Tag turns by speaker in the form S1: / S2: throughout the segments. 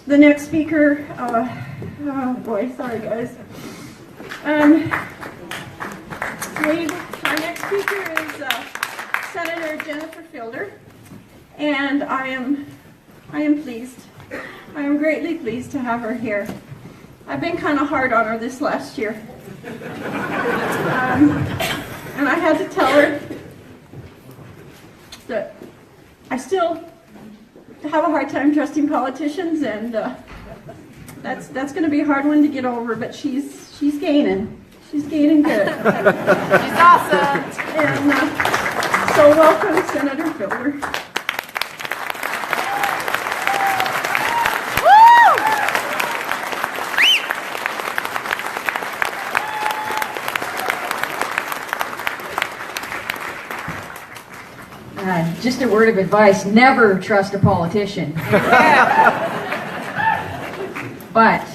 S1: The next speaker, oh boy, sorry guys. Our next speaker is Senator Jennifer Fielder, and I am pleased. I am greatly pleased to have her here. I've been kind of hard on her this last year, and I had to tell her that I still have a hard time trusting politicians, and that's going to be a hard one to get over. But she's gaining. She's gaining good.
S2: She's awesome.
S1: And so welcome, Senator Fielder.
S3: Just a word of advice, never trust a politician. But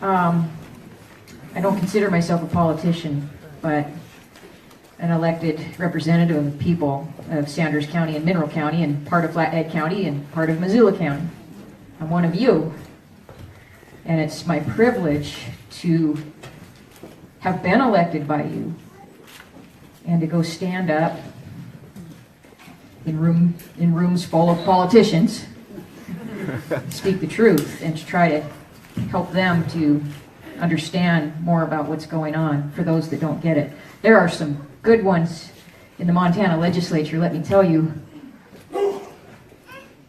S3: I don't consider myself a politician, but an elected representative of the people of Sanders County and Mineral County and part of Flathead County and part of Missoula County. I'm one of you, and it's my privilege to have been elected by you and to go stand up in rooms full of politicians, speak the truth, and to try to help them to understand more about what's going on for those that don't get it. There are some good ones in the Montana legislature, let me tell you.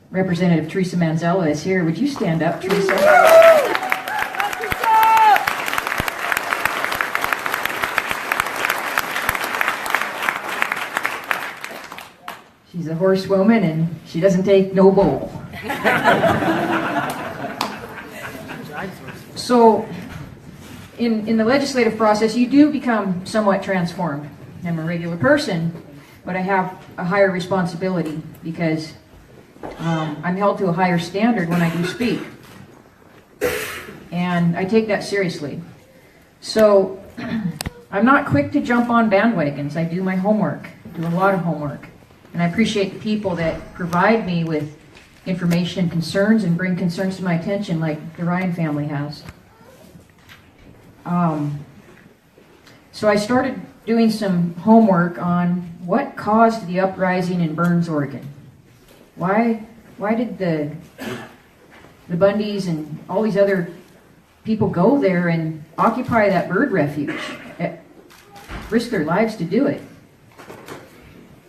S3: Representative Teresa Manzella is here. Would you stand up, Teresa? She's a horsewoman, and she doesn't take no bull. So, in the legislative process, you do become somewhat transformed. I'm a regular person, but I have a higher responsibility because I'm held to a higher standard when I do speak. And I take that seriously. So, I'm not quick to jump on bandwagons. I do my homework, do a lot of homework. And I appreciate the people that provide me with information and concerns and bring concerns to my attention like the Ryan family has. So I started doing some homework on what caused the uprising in Burns, Oregon. Why did the Bundys and all these other people go there and occupy that bird refuge, risk their lives to do it?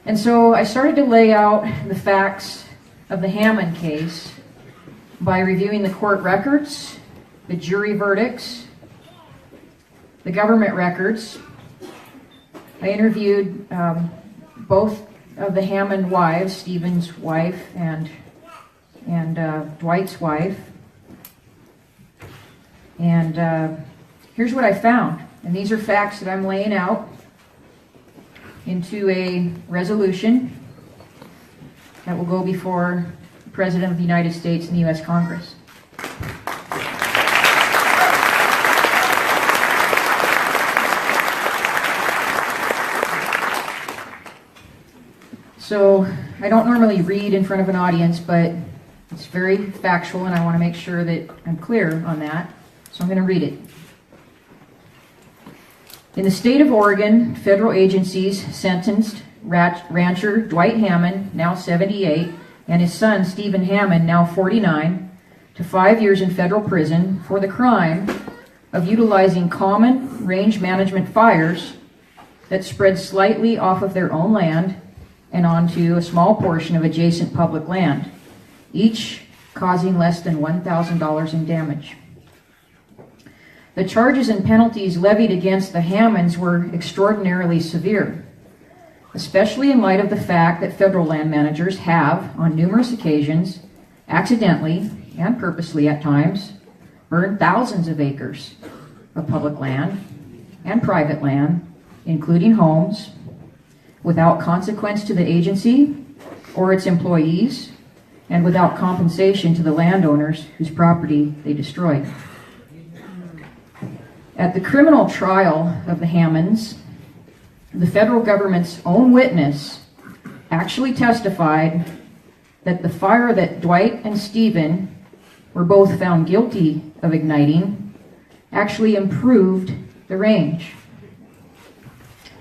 S3: And so I started to lay out the facts of the Hammond case by reviewing the court records, the jury verdicts, the government records. I interviewed both of the Hammond wives, Stephen's wife and Dwight's wife. And here's what I found. And these are facts that I'm laying out into a resolution that will go before the President of the United States and the U.S. Congress. So I don't normally read in front of an audience, but it's very factual, and I want to make sure that I'm clear on that. So I'm going to read it. In the state of Oregon, federal agencies sentenced rancher Dwight Hammond, now 78, and his son Stephen Hammond, now 49, to 5 years in federal prison for the crime of utilizing common range management fires that spread slightly off of their own land and onto a small portion of adjacent public land, each causing less than $1,000 in damage. The charges and penalties levied against the Hammonds were extraordinarily severe, especially in light of the fact that federal land managers have, on numerous occasions, accidentally and purposely at times, burned thousands of acres of public land and private land, including homes, without consequence to the agency or its employees, and without compensation to the landowners whose property they destroyed. At the criminal trial of the Hammonds, the federal government's own witness actually testified that the fire that Dwight and Stephen were both found guilty of igniting actually improved the range,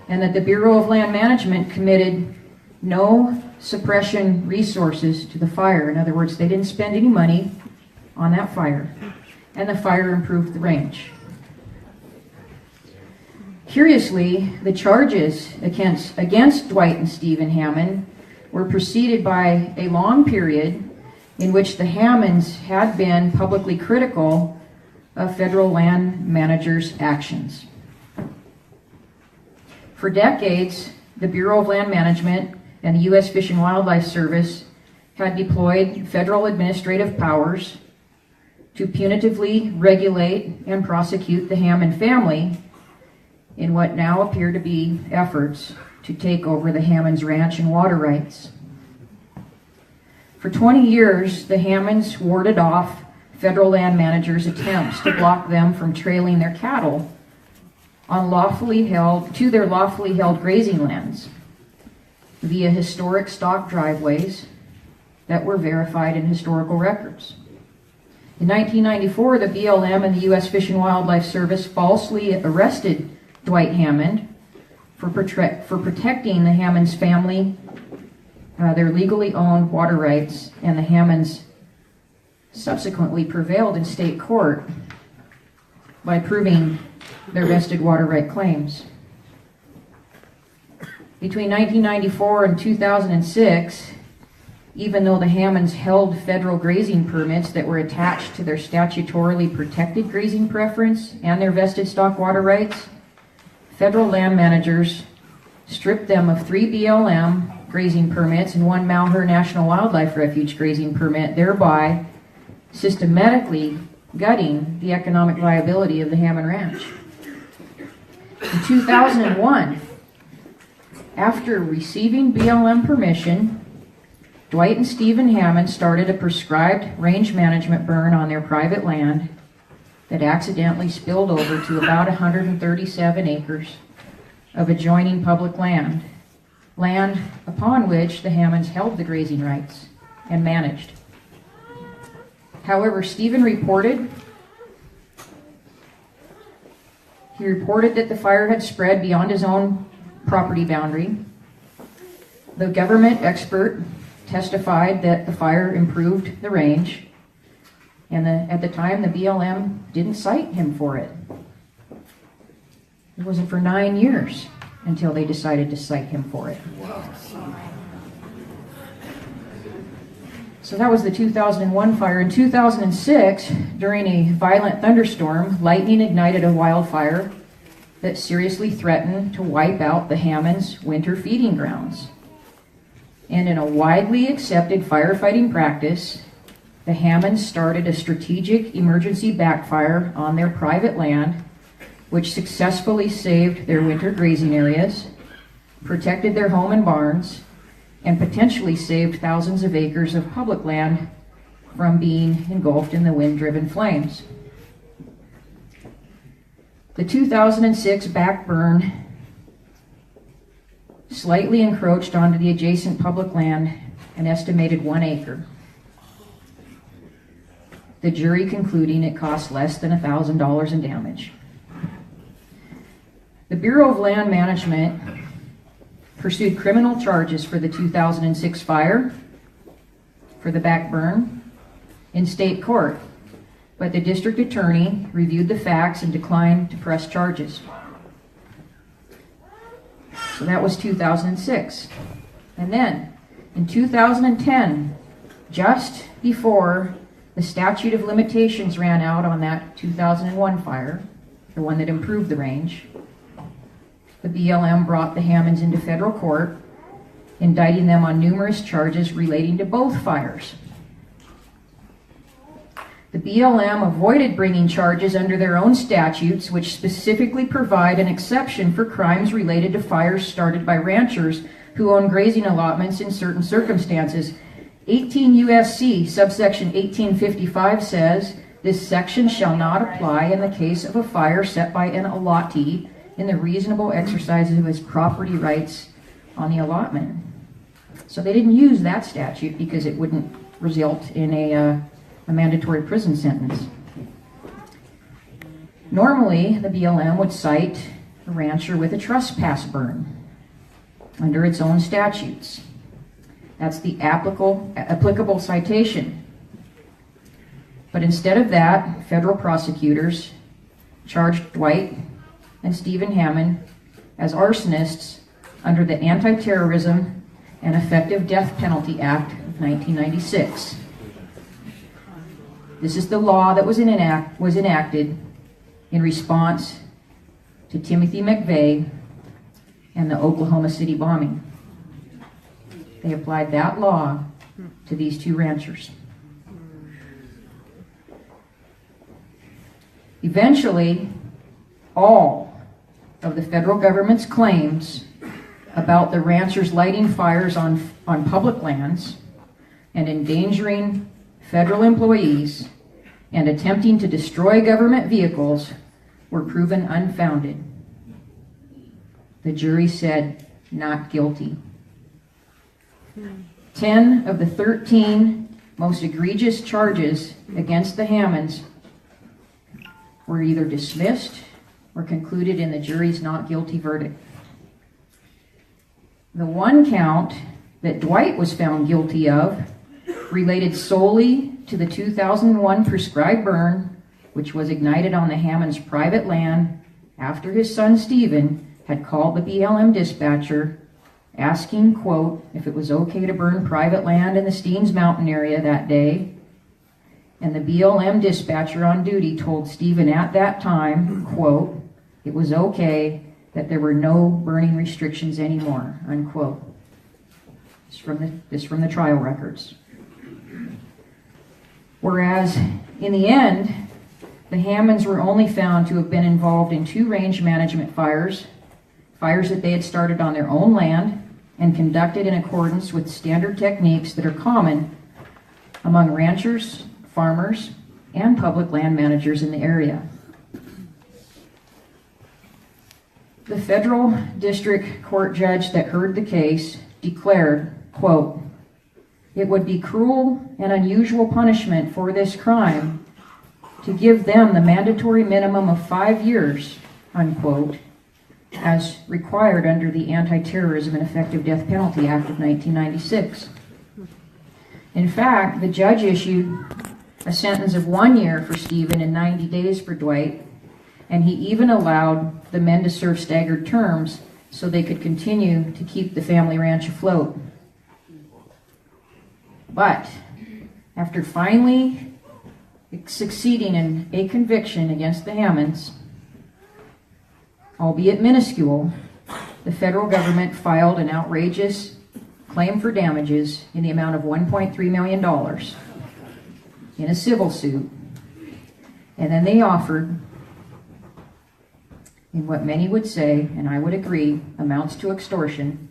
S3: and that the Bureau of Land Management committed no suppression resources to the fire. In other words, they didn't spend any money on that fire, and the fire improved the range. Curiously, the charges against Dwight and Stephen Hammond were preceded by a long period in which the Hammonds had been publicly critical of federal land managers' actions. For decades, the Bureau of Land Management and the U.S. Fish and Wildlife Service had deployed federal administrative powers to punitively regulate and prosecute the Hammond family in what now appear to be efforts to take over the Hammonds ranch and water rights. For 20 years, the Hammonds warded off federal land managers' attempts to block them from trailing their cattle on to their lawfully held grazing lands via historic stock driveways that were verified in historical records. In 1994, the BLM and the U.S. Fish and Wildlife Service falsely arrested Dwight Hammond for protecting the Hammonds family, their legally owned water rights, and the Hammonds subsequently prevailed in state court by proving their vested water right claims. Between 1994 and 2006, even though the Hammonds held federal grazing permits that were attached to their statutorily protected grazing preference and their vested stock water rights, federal land managers stripped them of 3 BLM grazing permits and 1 Malheur National Wildlife Refuge grazing permit, thereby systematically gutting the economic viability of the Hammond Ranch. In 2001, after receiving BLM permission, Dwight and Stephen Hammond started a prescribed range management burn on their private land that accidentally spilled over to about 137 acres of adjoining public land upon which the Hammonds held the grazing rights and managed. However, Stephen reported that the fire had spread beyond his own property boundary. The government expert testified that the fire improved the range, and at the time the BLM didn't cite him for it. It wasn't for 9 years until they decided to cite him for it. So that was the 2001 fire. In 2006, during a violent thunderstorm, lightning ignited a wildfire that seriously threatened to wipe out the Hammonds' winter feeding grounds. And in a widely accepted firefighting practice, the Hammonds started a strategic emergency backfire on their private land, which successfully saved their winter grazing areas, protected their home and barns, and potentially saved thousands of acres of public land from being engulfed in the wind-driven flames. The 2006 backburn slightly encroached onto the adjacent public land, an estimated 1 acre. The jury concluding it cost less than $1,000 in damage. The Bureau of Land Management pursued criminal charges for the 2006 fire, for the backburn, in state court, but the district attorney reviewed the facts and declined to press charges. So that was 2006. And then, in 2010, just before the statute of limitations ran out on that 2001 fire, the one that improved the range, the BLM brought the Hammonds into federal court, indicting them on numerous charges relating to both fires. The BLM avoided bringing charges under their own statutes, which specifically provide an exception for crimes related to fires started by ranchers who own grazing allotments in certain circumstances. 18 U.S.C. subsection 1855 says, "This section shall not apply in the case of a fire set by an allottee in the reasonable exercise of his property rights on the allotment." So they didn't use that statute because it wouldn't result in a a mandatory prison sentence. Normally, the BLM would cite a rancher with a trespass burn under its own statutes. That's the applicable citation. But instead of that, federal prosecutors charged Dwight and Stephen Hammond as arsonists under the Anti-Terrorism and Effective Death Penalty Act of 1996. This is the law that was enacted in response to Timothy McVeigh and the Oklahoma City bombing. They applied that law to these two ranchers. Eventually, all of the federal government's claims about the ranchers lighting fires on public lands and endangering federal employees and attempting to destroy government vehicles were proven unfounded. The jury said not guilty. 10 of the 13 most egregious charges against the Hammonds were either dismissed or concluded in the jury's not guilty verdict. The one count that Dwight was found guilty of related solely to the 2001 prescribed burn, which was ignited on the Hammonds' private land after his son Stephen had called the BLM dispatcher asking, quote, if it was okay to burn private land in the Steens Mountain area that day. And the BLM dispatcher on duty told Stephen at that time, quote, it was okay, that there were no burning restrictions anymore, unquote. This from the trial records. Whereas, in the end, the Hammonds were only found to have been involved in 2 range management fires that they had started on their own land and conducted in accordance with standard techniques that are common among ranchers, farmers, and public land managers in the area. The federal district court judge that heard the case declared, quote, it would be cruel and unusual punishment for this crime to give them the mandatory minimum of 5 years, unquote, as required under the Anti-Terrorism and Effective Death Penalty Act of 1996. In fact, the judge issued a sentence of 1 year for Stephen and 90 days for Dwight, and he even allowed the men to serve staggered terms so they could continue to keep the family ranch afloat. But after finally succeeding in a conviction against the Hammonds, albeit minuscule, the federal government filed an outrageous claim for damages in the amount of $1.3 million in a civil suit. And then they offered, in what many would say, and I would agree, amounts to extortion,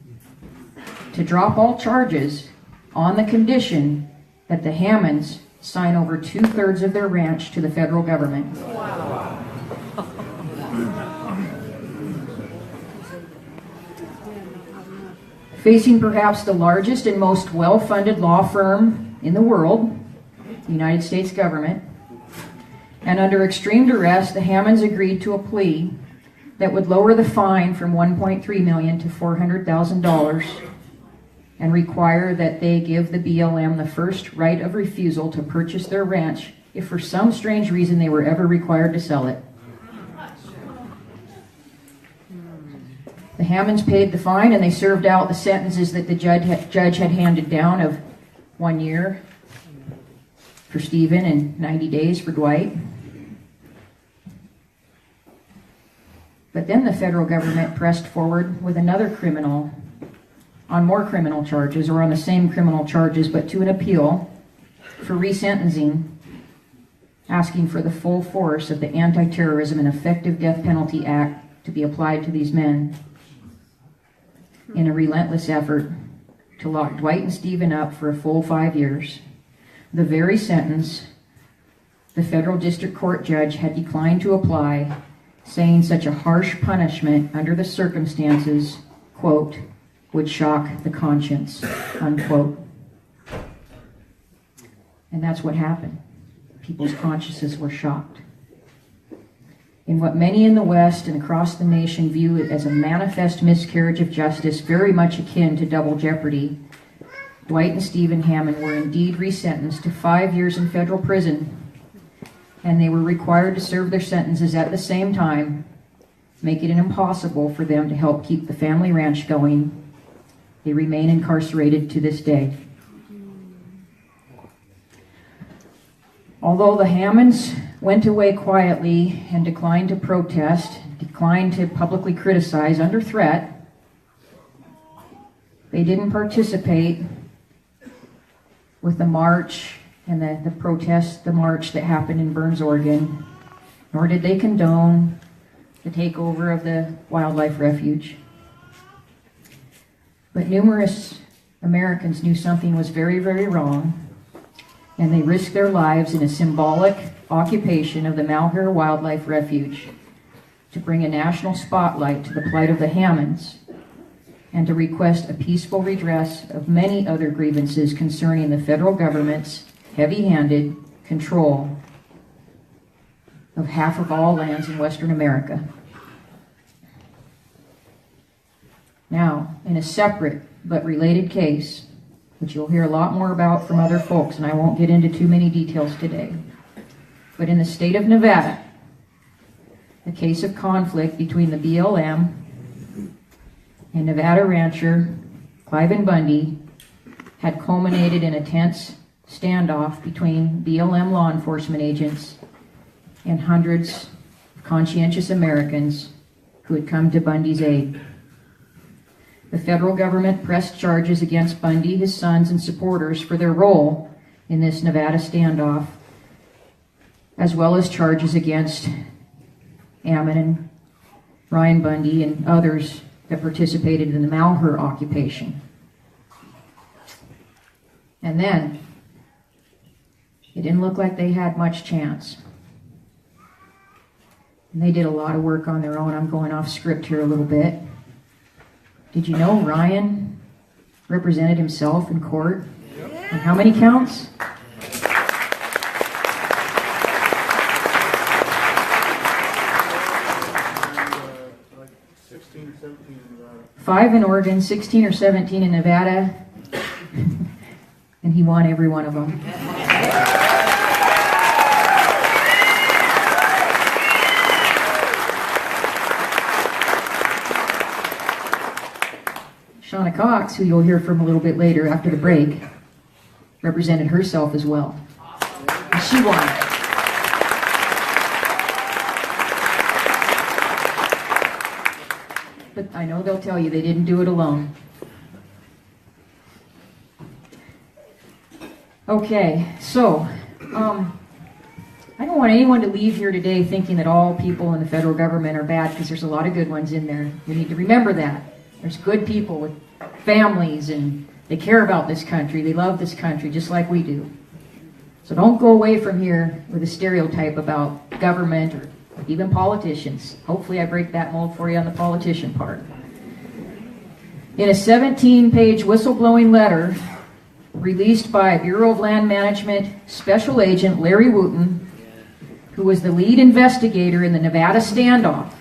S3: to drop all charges on the condition that the Hammonds sign over 2/3 of their ranch to the federal government.
S2: Wow.
S3: Facing perhaps the largest and most well-funded law firm in the world, the United States government, and under extreme duress, the Hammonds agreed to a plea that would lower the fine from $1.3 million to $400,000 and require that they give the BLM the first right of refusal to purchase their ranch if for some strange reason they were ever required to sell it. The Hammonds paid the fine and they served out the sentences that the judge had handed down of 1 year for Stephen and 90 days for Dwight. But then the federal government pressed forward with another criminal, on more criminal charges, or on the same criminal charges, but to an appeal for resentencing, asking for the full force of the Anti-Terrorism and Effective Death Penalty Act to be applied to these men in a relentless effort to lock Dwight and Stephen up for a full 5 years. The very sentence the federal district court judge had declined to apply, saying such a harsh punishment under the circumstances, quote, would shock the conscience, unquote. And that's what happened. people's consciences were shocked. In what many in the West and across the nation view as a manifest miscarriage of justice, very much akin to double jeopardy, Dwight and Stephen Hammond were indeed resentenced to 5 years in federal prison, and they were required to serve their sentences at the same time, making it impossible for them to help keep the family ranch going. They remain incarcerated to this day. Although the Hammonds went away quietly and declined to protest, declined to publicly criticize under threat, they didn't participate with the march and the protest, the march that happened in Burns, Oregon, nor did they condone the takeover of the wildlife refuge. But numerous Americans knew something was very, very wrong, and they risked their lives in a symbolic occupation of the Malheur Wildlife Refuge to bring a national spotlight to the plight of the Hammonds and to request a peaceful redress of many other grievances concerning the federal government's heavy-handed control of half of all lands in Western America. Now, in a separate but related case, which you'll hear a lot more about from other folks, and I won't get into too many details today, but in the state of Nevada, the case of conflict between the BLM and Nevada rancher Cliven Bundy had culminated in a tense standoff between BLM law enforcement agents and hundreds of conscientious Americans who had come to Bundy's aid. The federal government pressed charges against Bundy, his sons, and supporters for their role in this Nevada standoff, as well as charges against Hammond and Ryan Bundy and others that participated in the Malheur occupation. And then, it didn't look like they had much chance. And they did a lot of work on their own. I'm going off script here a little bit. Did you know Ryan represented himself in court? Yep. On how many counts?
S4: Like 16, 17 in Nevada.
S3: 5 in Oregon, 16 or 17 in Nevada, and he won every one of them. Shauna Cox, who you'll hear from a little bit later after the break, represented herself as well. And she won. But I know they'll tell you they didn't do it alone. Okay, so I don't want anyone to leave here today thinking that all people in the federal government are bad, because there's a lot of good ones in there. We need to remember that. There's good people with families, and they care about this country. They love this country just like we do. So don't go away from here with a stereotype about government or even politicians. Hopefully I break that mold for you on the politician part. In a 17-page whistleblowing letter released by Bureau of Land Management Special Agent Larry Wooten, who was the lead investigator in the Nevada standoff,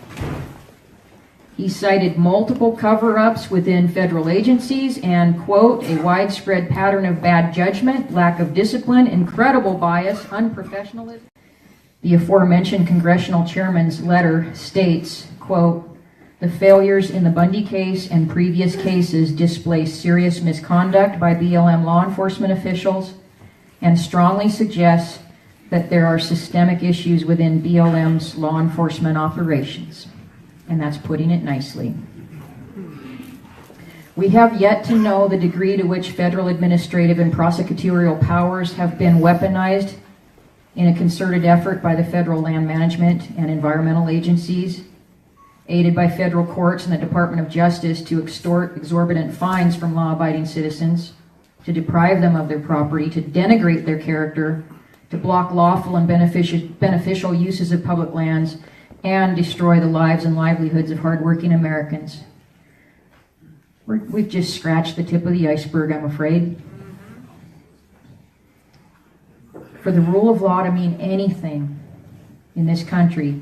S3: he cited multiple cover-ups within federal agencies and, quote, a widespread pattern of bad judgment, lack of discipline, incredible bias, unprofessionalism. The aforementioned congressional chairman's letter states, quote, the failures in the Bundy case and previous cases display serious misconduct by BLM law enforcement officials and strongly suggests that there are systemic issues within BLM's law enforcement operations. And that's putting it nicely. We have yet to know the degree to which federal administrative and prosecutorial powers have been weaponized in a concerted effort by the federal land management and environmental agencies, aided by federal courts and the Department of Justice to extort exorbitant fines from law-abiding citizens, to deprive them of their property, to denigrate their character, to block lawful and beneficial uses of public lands, and destroy the lives and livelihoods of hardworking Americans. We've just scratched the tip of the iceberg, I'm afraid. For the rule of law to mean anything in this country,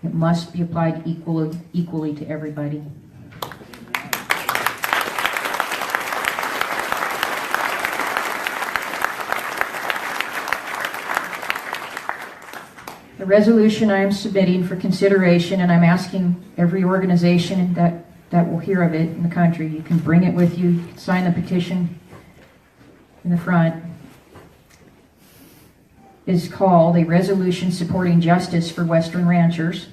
S3: it must be applied equally to everybody. The resolution I am submitting for consideration, and I'm asking every organization that will hear of it in the country, you can bring it with you, you can sign the petition in the front, is called a resolution supporting justice for Western ranchers.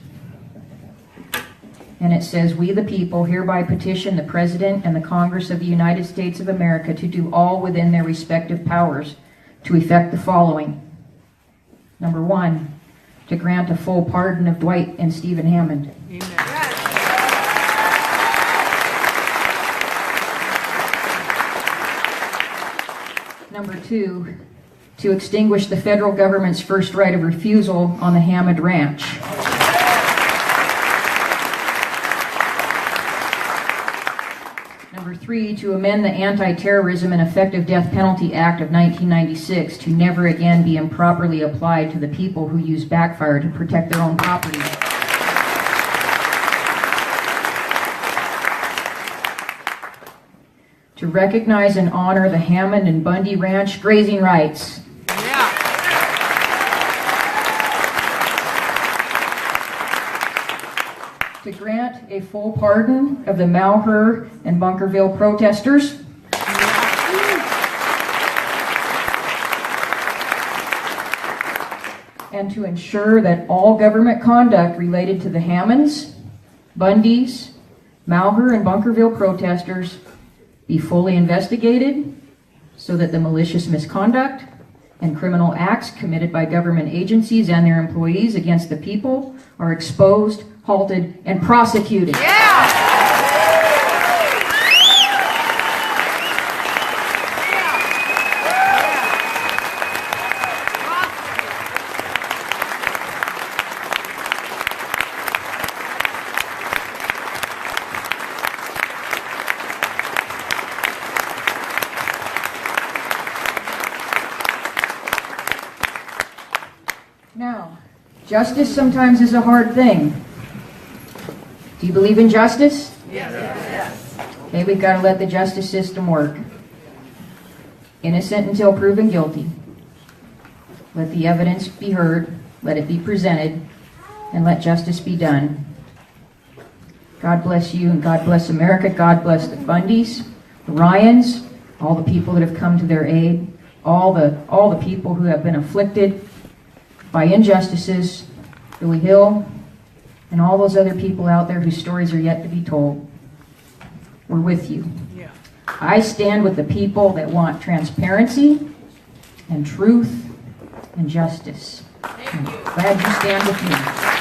S3: And it says, "We the people hereby petition the President and the Congress of the United States of America to do all within their respective powers to effect the following. Number 1, to grant a full pardon of Dwight and Stephen Hammond. Number 2, to extinguish the federal government's first right of refusal on the Hammond Ranch. Number 3, to amend the Anti-Terrorism and Effective Death Penalty Act of 1996 to never again be improperly applied to the people who use backfire to protect their own property. To recognize and honor the Hammond and Bundy Ranch grazing rights. To grant a full pardon of the Malheur and Bunkerville protesters. And to ensure that all government conduct related to the Hammonds, Bundys, Malheur, and Bunkerville protesters be fully investigated so that the malicious misconduct and criminal acts committed by government agencies and their employees against the people are exposed, halted, and prosecuted. Now, justice sometimes is a hard thing. Do you believe in justice? Yes. Okay, we've got to let the justice system work. Innocent until proven guilty. Let the evidence be heard, let it be presented, and let justice be done. God bless you, and God bless America. God bless the Bundys, the Ryans, all the people that have come to their aid, all the people who have been afflicted by injustices, Billy Hill, and all those other people out there whose stories are yet to be told. We're with you. I stand with the people that want transparency and truth and justice. I'm glad you stand with me.